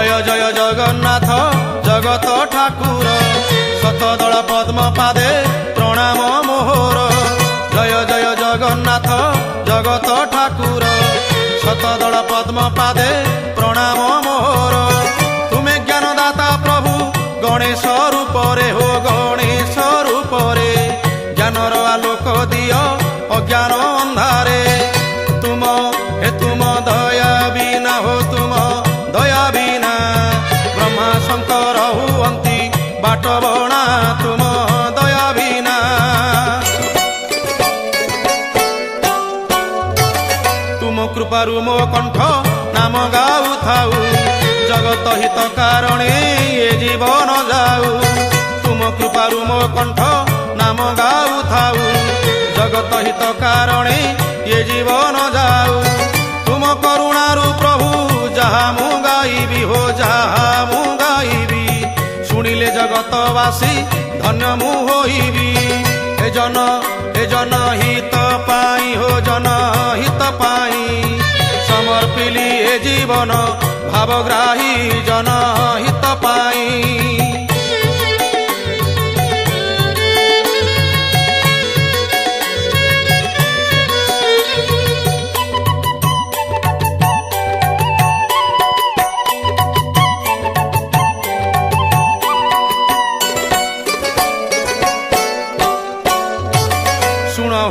जय जय जगन्नाथ जगत ठाकुर शतदल पद्म पादे प्रणाम मोहर। जय जय जगन्नाथ जगत ठाकुर शतदल पद्म पादे प्रणाम मोहर। तुमे ज्ञानदाता प्रभु गणेश रूपरे हो गणेश रूपरे ज्ञानर आलोक दियो अज्ञान अंधारे। तुम दया बिना हो तुम दया बिना ब्रह्मा शंकर हुअंती बाट बणा तुम दया बिना। तुम कृपारु मो कंठ नाम गाऊ थाऊ जगत हित कारणे ये जीवन जाऊ। तुम कृपारु मो कंठ नाम गाऊ थाऊ जगत हित कारणे ये जीवन जाऊ। तुम करुणारु प्रभु जहा मु गाइबी हो जहा मु गाइबी शुणिले जगतवासी धन्य मु होइबी। हे जन हित पाई हो जन हित पाई समर्पिली ए जीवन भावग्राही जन हित पाई।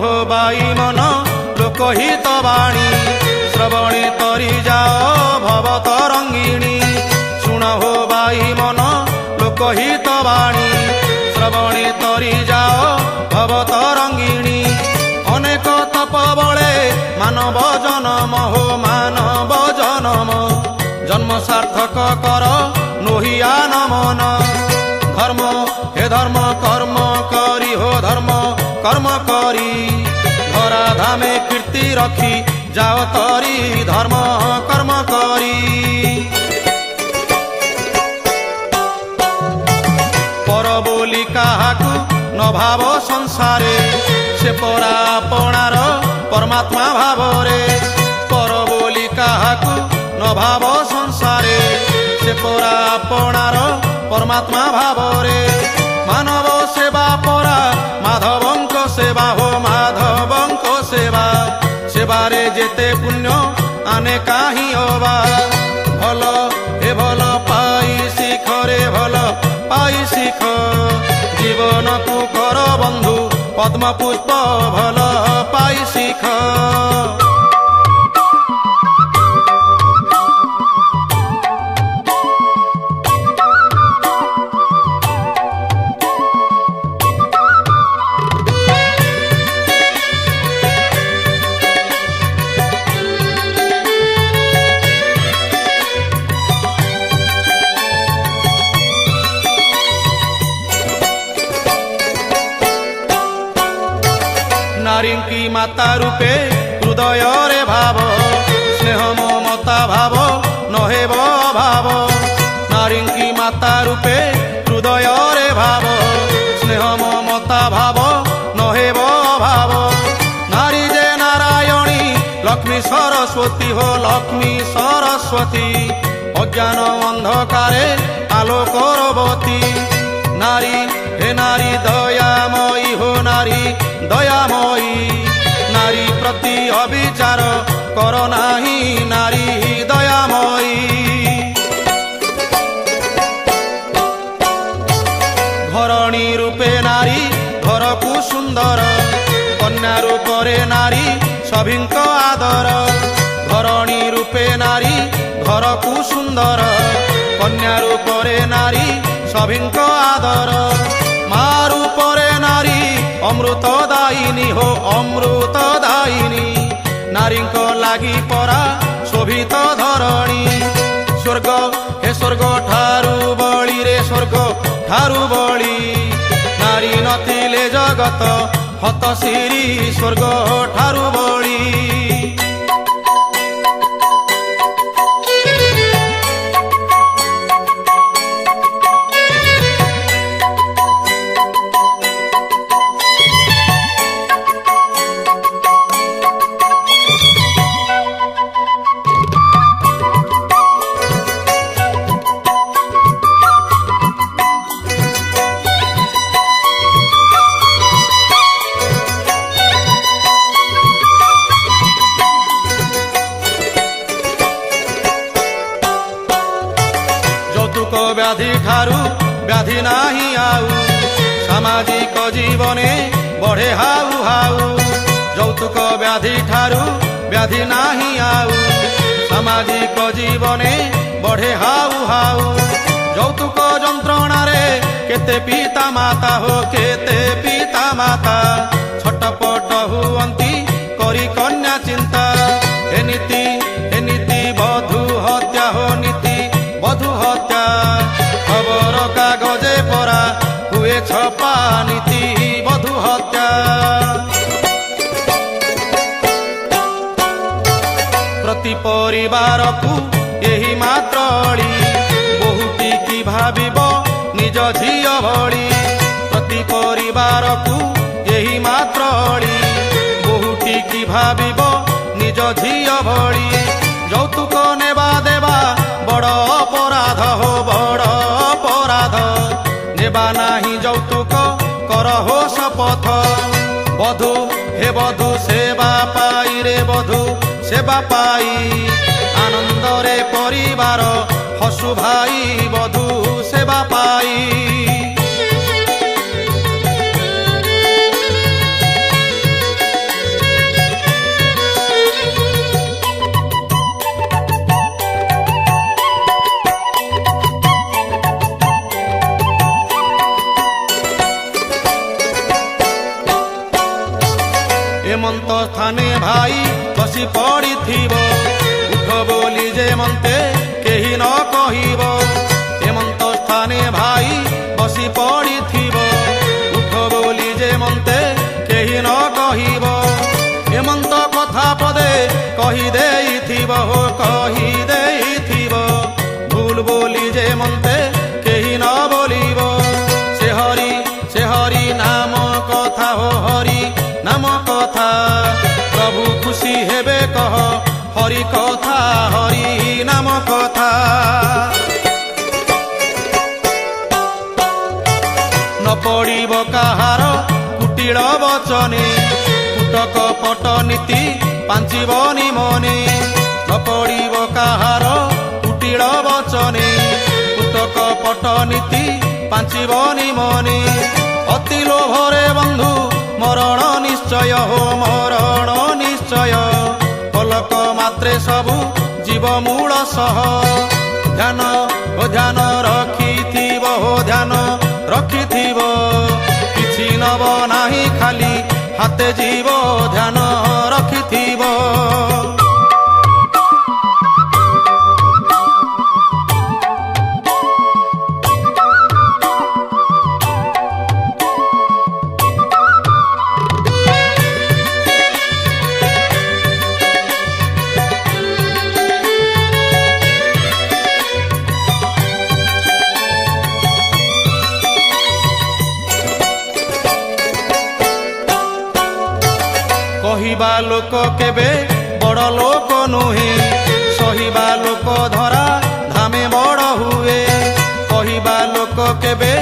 हो बाई मन लोकहित वाणी श्रवणे तरी जाओ भव तरंगिणी। सुन हो बाई मन लोकहित वाणी श्रवणे तरी जाओ भव तरंगिणी। अनेक तप बळे मानव जन्म हो मानव जन्म जन्म सार्थक कर नोहिया नमन। धर्म हे धर्म कर्म करी हो धर्म कर्म करी धरा धामे कीर्ति रखी जाओ तरी धर्म कर्म करी। पर बोली काहाकू न भाव संसारे से परा अपनार परमात्मा भावरे। पर बोली काहाकू न भाव संसारे से परा अपनार परमात्मा भावरे। मानव सेवा परा माधवंक सेवा हो माधवंक सेवा सेवारे जेते पुण्य आने काही अबा। भल हे भल पाई शिख रे भल पाई शिख जीवन को कर बंधु पद्म पुष्प भल पाई शिख। नारी की माता रूपे हृदय रे भाव स्नेह ममता भाव नहेब भाव। नारी की माता रूपे हृदय रे भाव स्नेह ममता भाव नहेब भाव। नारी जे नारायणी लक्ष्मी सरस्वती हो लक्ष्मी सरस्वती अज्ञान अंधकारे आलोकरवती। नारी हे नारी दयामयी हो नारी दयामयी नारी प्रति अविचार कर नाही नारी दयामयी। घरणी रूपे नारी घर को सुंदर कन्या रूपरे नारी सभिंक आदर। घरणी रूपे नारी घर को सुंदर कन्या रूपरे नारी सभिंक आदर। माँ रूपरे नारी अमृतदायिनी हो अमृतदायिनी नारी को लागी परा शोभित धरणी। स्वर्ग हे स्वर्ग ठारू बळी रे स्वर्ग ठारू बळी नारी नथिले जगत हतशिरी स्वर्ग ठारू बळी। যৌতুক ব্যাধি ঠারু ব্যাধি নাহি আউ সামাজিক জীবনে বঢ়ে হাউ হাউ যৌতুক ব্যাধি ঠারু ব্যাধি নাহি আউ সামাজিক জীবনে বঢ়ে হাউ হাউ যৌতুক যন্ত্রণারে কেতে পিতা মাতা হো কেতে পিতা মাতা ছটপট হুଅନ୍ତି করি কন্যা চিন্তা এনীতি বধূ হত্যা হো নীতি বধূ হত্যা খবর কাগজে পড়া হুয়ে ছপা নীতি বধূ হত্যা প্রতি পরিবারকু ଏହି ମାତ୍ର ଅଳି ବୋହୂଟି କି ଭାବିବ ନିଜ ଝିଅ ଭଳି ପ୍ରତି ପରିବାରକୁ ଏହି ମାତ୍ର ଅଳି ବୋହୂଟି କି ଭାବିବ ନିଜ ଝିଅ ଭଳି ଯୌତୁକ ନେବା ଦେବା ବଡ଼ ଅପରାଧ ହୋ ବଡ଼ ଅପରାଧ ନେବା ନାହିଁ ଯୌତୁକ କର ହୋ ଶପଥ ବଧୂ ହେ ବଧୂ ସେବା ପାଇ ରେ ବଧୂ ସେବା ପାଇ ଆନନ୍ଦରେ ପରିବାର ହସୁ ଭାଇ ବଧୂ ସେବା ପାଇ ଏମନ୍ତ ସ୍ଥାନେ ଭାଇ ବସି ପଡ଼ିଥିବ ଉଠ ବୋଲି ଯେ ମନ୍ତେ କେହି ନ କହିବ ଏମନ୍ତ ସ୍ଥାନେ ଭାଇ ବସି ପଡ଼ିଥିବ ଉଠ ବୋଲି ଯେ ମନ୍ତେ କେହି ନ କହିବ ଏମନ୍ତ କଥା ପଦେ କହି ଦେଇଥିବ ହୋ କହି ଦେଇଥିବ ଭୁଲ ବୋଲି ଯେ ମନ୍ତେ କେହି ନ ବୋଲିବ ସେ ହରି ନାମ କଥା ହୋ ହରି ନାମ କଥା ପ୍ରଭୁ ଖୁସି ହେବେ କହ ହରି କଥା ହରି ନାମ କଥା ନ ପଡ଼ିବ କାହାର କୁଟିଳ ବଚନେ କୁଟକ ପଟ ନୀତି ପାଞ୍ଚିବନି ମନେ ନ ପଡ଼ିବ କାହାର କୁଟିଳ ବଚନେ କୁଟକ ପଟ ନୀତି ପାଞ୍ଚିବନି ମନେ ଅତି ଲୋଭରେ ବନ୍ଧୁ ମରଣ ନିଶ୍ଚୟ ହୋ ମରଣ ନିଶ୍ଚୟ ପଲକ ମାତ୍ରେ ସବୁ ଜୀବ ମୂଳ ସହ ଧ୍ୟାନ ଓ ଧ୍ୟାନ ରଖିଥିବ ହୋ ଧ୍ୟାନ ରଖିଥିବ କିଛି ନବ ନାହିଁ ଖାଲି ହାତେ ଯିବ ଧ୍ୟାନ ରଖିଥିବ କହିବା ଲୋକ କେବେ ବଡ଼ ଲୋକ ନୁହେଁ ସହିବା ଲୋକ ଧରା ଧାମେ ବଡ଼ ହୁଏ କହିବା ଲୋକ କେବେ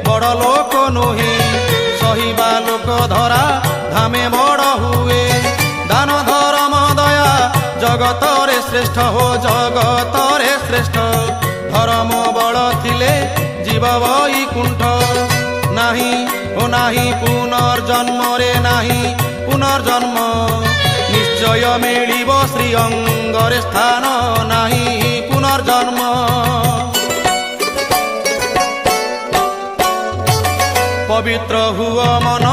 ବଡ଼ ଲୋକ ନୁହେଁ ସହିବା ଲୋକ ଧରା ଧାମେ ବଡ଼ ହୁଏ ଦାନ ଧର୍ମ ଦୟା ଜଗତରେ ଶ୍ରେଷ୍ଠ ହୋ ଜଗତରେ ଶ୍ରେଷ୍ଠ ଧର୍ମ ବଳ ଥିଲେ ଜୀବ ବୈକୁଣ୍ଠ ନାହିଁ ଓ ନାହିଁ ପୁନର୍ଜନ୍ମରେ ନାହିଁ পুনর্জন্ম নিশ্চয় মিলিব শ্রী অঙ্গরে স্থান নাহি পুনর্জন্ম পবিত্র হুয় মন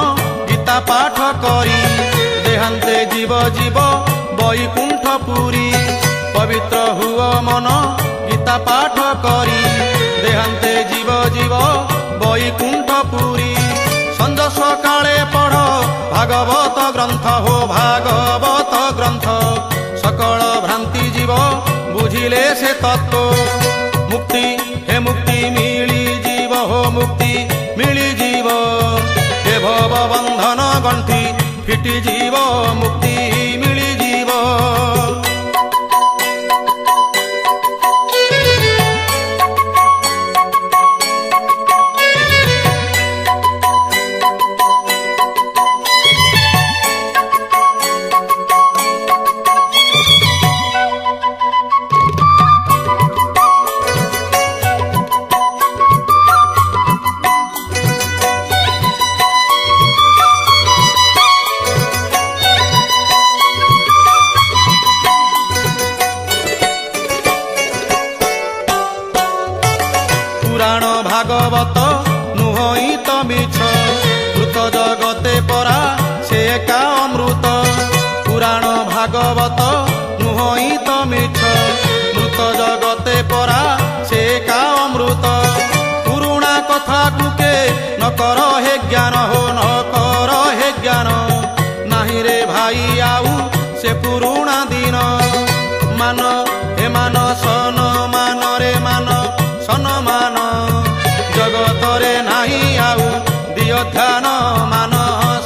গীতা পাঠ করি দেহান্তে জীব জীব বৈকুণ্ঠ পুরী পবিত্র হুয় মন গীতা পাঠ করি দেহান্তে জীব জীব বৈকুণ্ঠ পুরী সঞ্জ সকালে পড় ভাগবত গ্রন্থ হো ভাগবত গ্রন্থ সকল ভ্রান্তি জীব বুঝিলে সে তত্ত্ব মুক্তি হে মুক্তি মিলি জীব হো মুক্তি মিলি জীব হে ভব বন্ধন গণ্ঠি ফিটি জীব মুক্তি মিলি জীব पुराण भागवत नुहई तो मिछ मृत जगते परा से एका अमृत पुराण भागवत नुहई तो मिछ मृत जगते परा से एका अमृत पुरुणा कथा कुके न कर हे ज्ञान हो न कर हे ज्ञान नाही रे भाई आउ से पुरुणा दिन मान हे मान सन मान रे मान सन मान जगत रे नाही आउ दिय ध्यान मान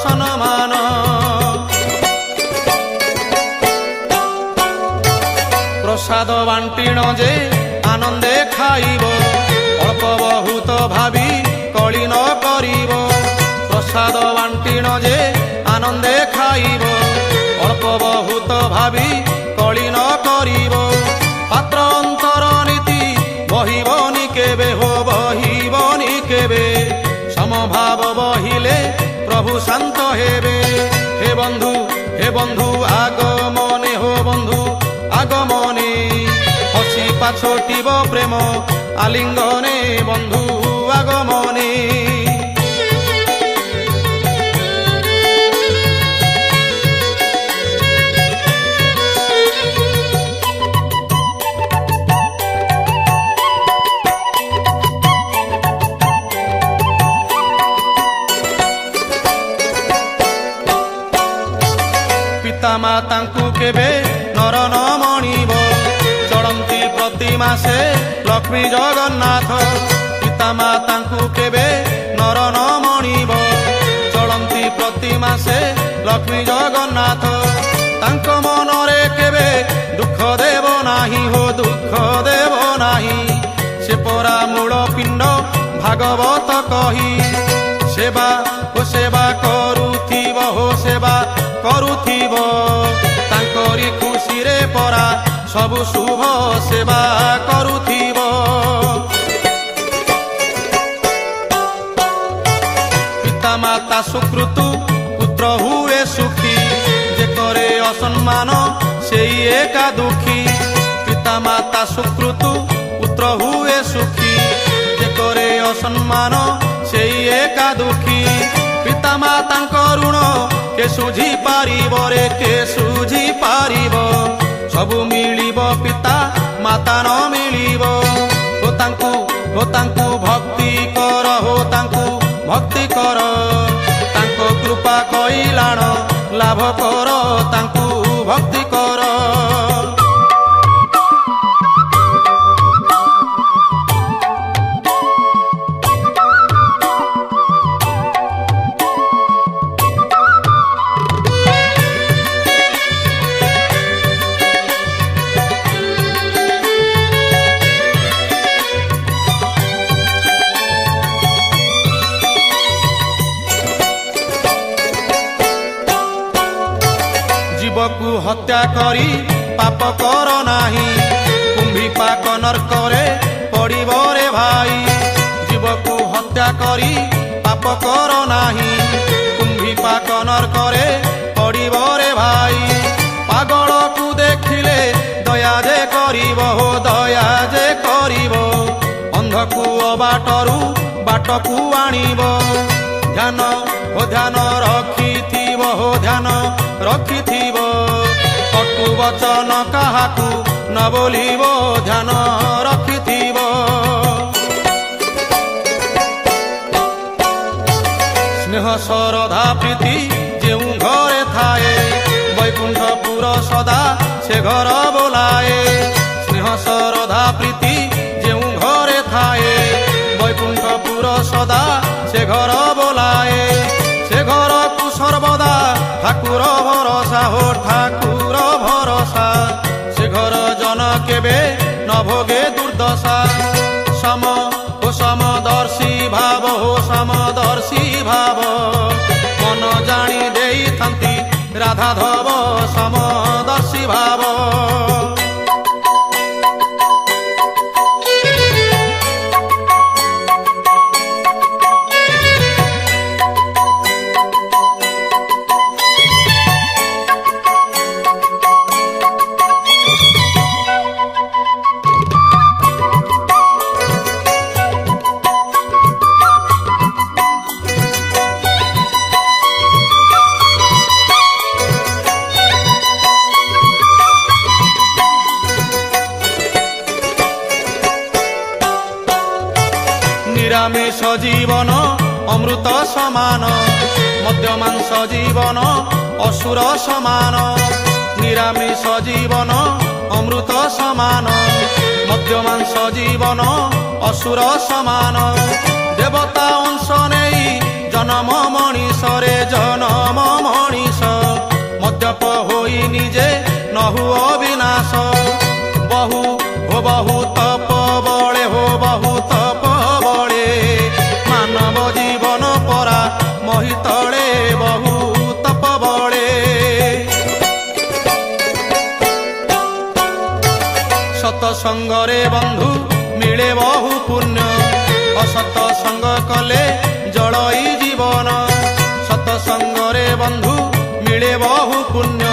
सन मान प्रसाद बांटिण जे आनंदे खाइब अल्प बहुत भावी कली न करिब प्रसाद बांटिण जे आनंदे खाइब अल्प बहुत भावी कली न करिब पात्र अंतर नीति बहिबनी केबे हो बहिबनी केबे समभाव बहिले प्रभु शांत हेबे हे बंधु आगमने हो बंधु आगमने हसी पाछोटिब प्रेम आलिंगने बंधु आगमने पिता मातांकु केबे नर न मणिब चलंती प्रतिमा से लक्ष्मी जगन्नाथ पिता मातांकु केबे नर न मणिब चलंती प्रतिमा से लक्ष्मी जगन्नाथ तांक मनरे केबे दुख देव नाही हो दुख देव नाही से परा मूल पिंड भागवत कही सेवा हो सेवा करुथिब हो सेवा करुथिब तांकरी खुशी रे परा सबु शुभ सेवा करुथिब पिता माता सुकृतु पुत्र हुए सुखी जे करे असम्मान सेई एका दुखी पिता माता सुकृतु पुत्र हुए सुखी जे करे असम्मान सेई एका दुखी पिता मातांक ऋण के सुझी पारिब रे के सुझी पारिब सबु मिलिब पिता माता न मिलिब हो तांकु भक्ति कर हो तांकु भक्ति कर तांको कृपा कइलाण लाभ कर तांकु भक्ति कर जीवकु हत्या करी पाप कर नाही कुंभी पाक नरकरे पड़िब रे भाई जीवकु हत्या करी पाप कर नाही कुंभी पाक नरकरे पड़िब रे भाई पागल को देखिले दया जे करिब हो दया जे करिब अंधकु अबाटरू बाटकु आनिब ध्यान हो ध्यान रखिथिब हो ध्यान रखिथिब कटु वचन काहाकु न बोलिब ध्यान रखिथिब स्नेह श्रद्धा प्रीति जेउ घरे थाए वैकुंठपुर सदा से घर बोलाए स्नेह श्रद्धा प्रीति जेउ घरे थाए वैकुंठपुर सदा से घर बोलाए से घर को सर्वदा ठाकुर भरोसा हो ठाकुर भरोसा से घर जन केबे न भोगे दुर्दशा सम हो समदर्शी भाव हो समदर्शी भाव मन जानी देई थांती राधा धव समदर्शी भाव নিরামিষ জীবন অমৃত সমান, মদ্যমাংস জীবন অসুর সমান। নিরামিষ জীবন অমৃত সমান, মদ্যমাংস জীবন অসুর সমান। দেবতা অংশ নেই জনম মଣିষরে জনম মଣିষ, মদ্যপ হই নিজে নহু অবিনাশ। বহু তপ বଳେ বহু তপ বଳେ, মানব জীবন পরা মহিতଳେ বহু তপ বଳେ। সৎসঙ্গরে বন্ধু মিলে বহু পুণ্য, অসৎ সঙ্গ কলে জড়ই জীবন। সৎসঙ্গরে বন্ধু মিলে বহু পুণ্য,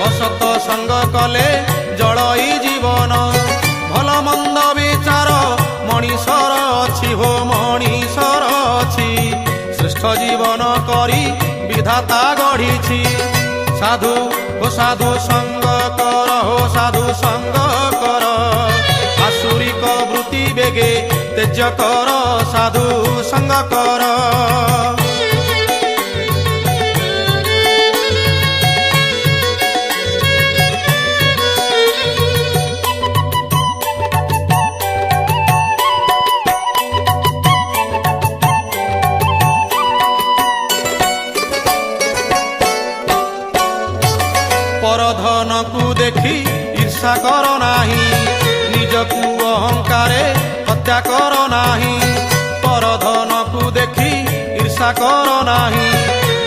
অসৎ সঙ্গ কলে জড়ই জীবন। ভাল মন্দ বিচার মଣିষর অছি হো মଣିষর অছি, শ্রেষ্ঠ জীবন করি বিধাতা গঢ়িছি। সাধু ও সাধু সঙ্গ কর, হো সাধু সঙ্গ কর, আসুরিক বৃত্তি বেগে তেজ কর, সাধু সঙ্গ কর। পরধনকু দেখি ঈর্ষা কর নাহি, নিজকু অহংকারে হত্যা কর নাহি। পরধনকু দেখি ঈর্ষা কর নাহি,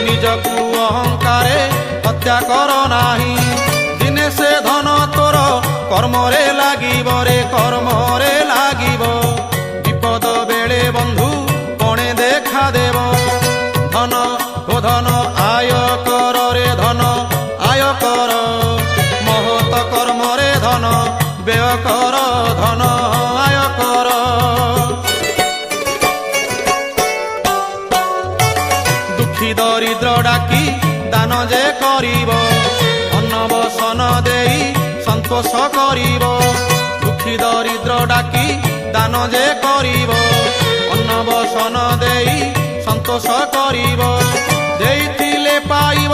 নিজকু অহংকারে হত্যা কর নাহি। দিনে সে ধন তোর কর্মরে লাগিব রে কর্মরে লাগিব, বিপদ বেড়ে বন্ধু পণে দেখা দেব। ধন ও ধন আয় কর রে ধন আয় কর, মহৎ কর্মরে ধন ব্যয় কর, ধন আয় কর। দুঃখী দরিদ্র ডাকি দান যে করিব, অন্নবসন দেই সন্তোষ করিব। দুঃখী দরিদ্র ডাকি দান যে করিব, অন্নবসন দেই সন্তোষ করিব। ଦେଇଥିଲେ ପାଇବ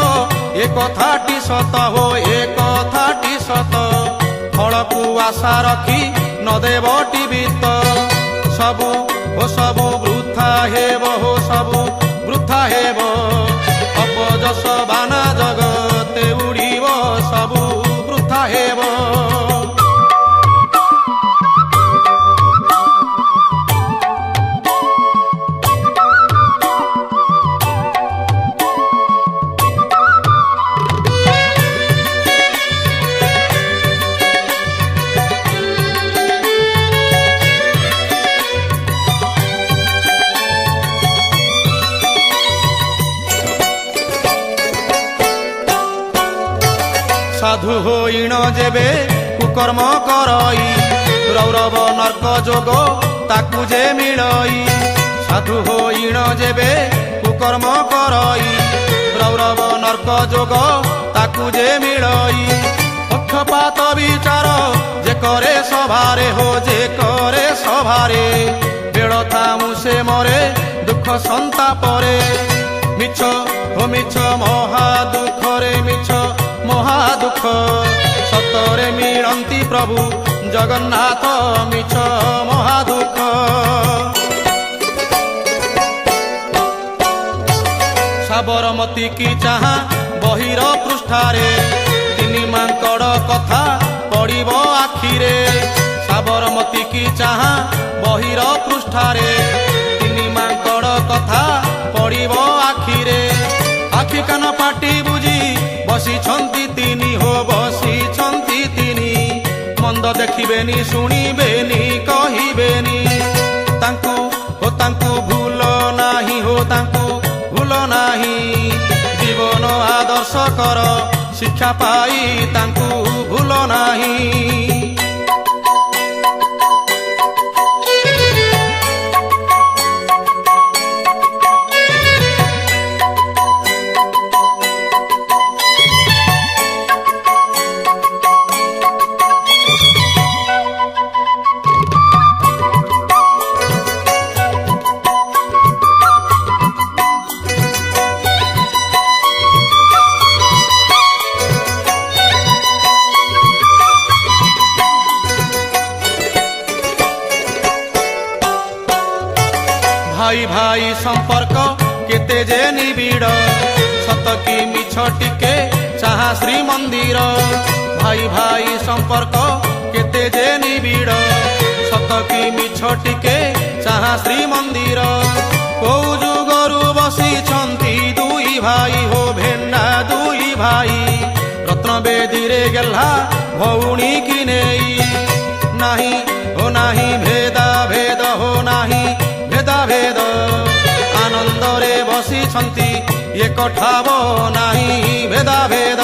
ଏ କଥାଟି ସତ ହୋ ଏ କଥାଟି ସତ, ଫଳକୁ ଆଶା ରଖି ନ ଦେବଟି ବିତ। ସବୁ ଓ ସବୁ ବୃଥା ହେବ, ହୋ ସବୁ ବୃଥା ହେବ, ଅପଯଶ ବାନା ଜଗତେ ଉଡ଼ିବ, ସବୁ ବୃଥା ହେବ। সাধু হইণ যেবে কুকর্ম করই, রৌরব নর্ক যোগ তাকু যে মিলই। সাধু হইণ যেবে কুকর্ম করই, রৌরব নর্ক যোগ তাকু যে মিলই। পক্ষপাত বিচার যে করে সভারে, হো যে করে সভারে, বেড় থামু সে মরে দুঃখ সন্তাপরে। মিছ ও মিছ মহা দুঃখরে, মিছ মহা দুঃখ সতরে মিলନ୍ତି প্রভু জগন্নাথ, মিছ মহা দুঃখ। সাবরমতী কি চাহা বহির পৃষ্ঠারে, ତିନି ମାଙ୍କଡ଼ କଥା ପଡ଼ିବ ଆଖିରେ। ସାବରମତୀ କି ଚାହା ବହିର ପୃଷ୍ଠାରେ, ତିନି ମାଙ୍କଡ଼ କଥା ପଡ଼ିବ ଆଖିରେ। ଆଖି କାନ ପାଟି ବୁଝି ବସିଛନ୍ତି ତିନି, ହୋ ବସିଛନ୍ତି ତିନି। ମନ୍ଦ ଦେଖିବେନି ଶୁଣିବେନି କହିବେନି, ତାଙ୍କୁ ହୋ ତାଙ୍କୁ ଭୁଲ ନାହିଁ, ହୋ ତାଙ୍କୁ ଭୁଲ ନାହିଁ। ଜୀବନ ଆଦର୍ଶ କର ଶିକ୍ଷା ପାଇ ତାଙ୍କୁ ଭୁଲ ନାହିଁ। भाई भाई संपर्क केते जे निबिड़ सत की मिछ टिके चाहा श्री मंदिर भाई भाई संपर्क केते जे निबिड़ सत की मिछ टिके चाहा श्री मंदिर को जुगरु बसी छंती दुई भाई हो भेंडा दुई भाई रत्न बेदी रे गेल्हा भौणी की नेई नाही हो नाही भेदा भेद हो नाही भेदा भेद आनंद रे बसी छंती एक ठाव नाही भेदा भेद।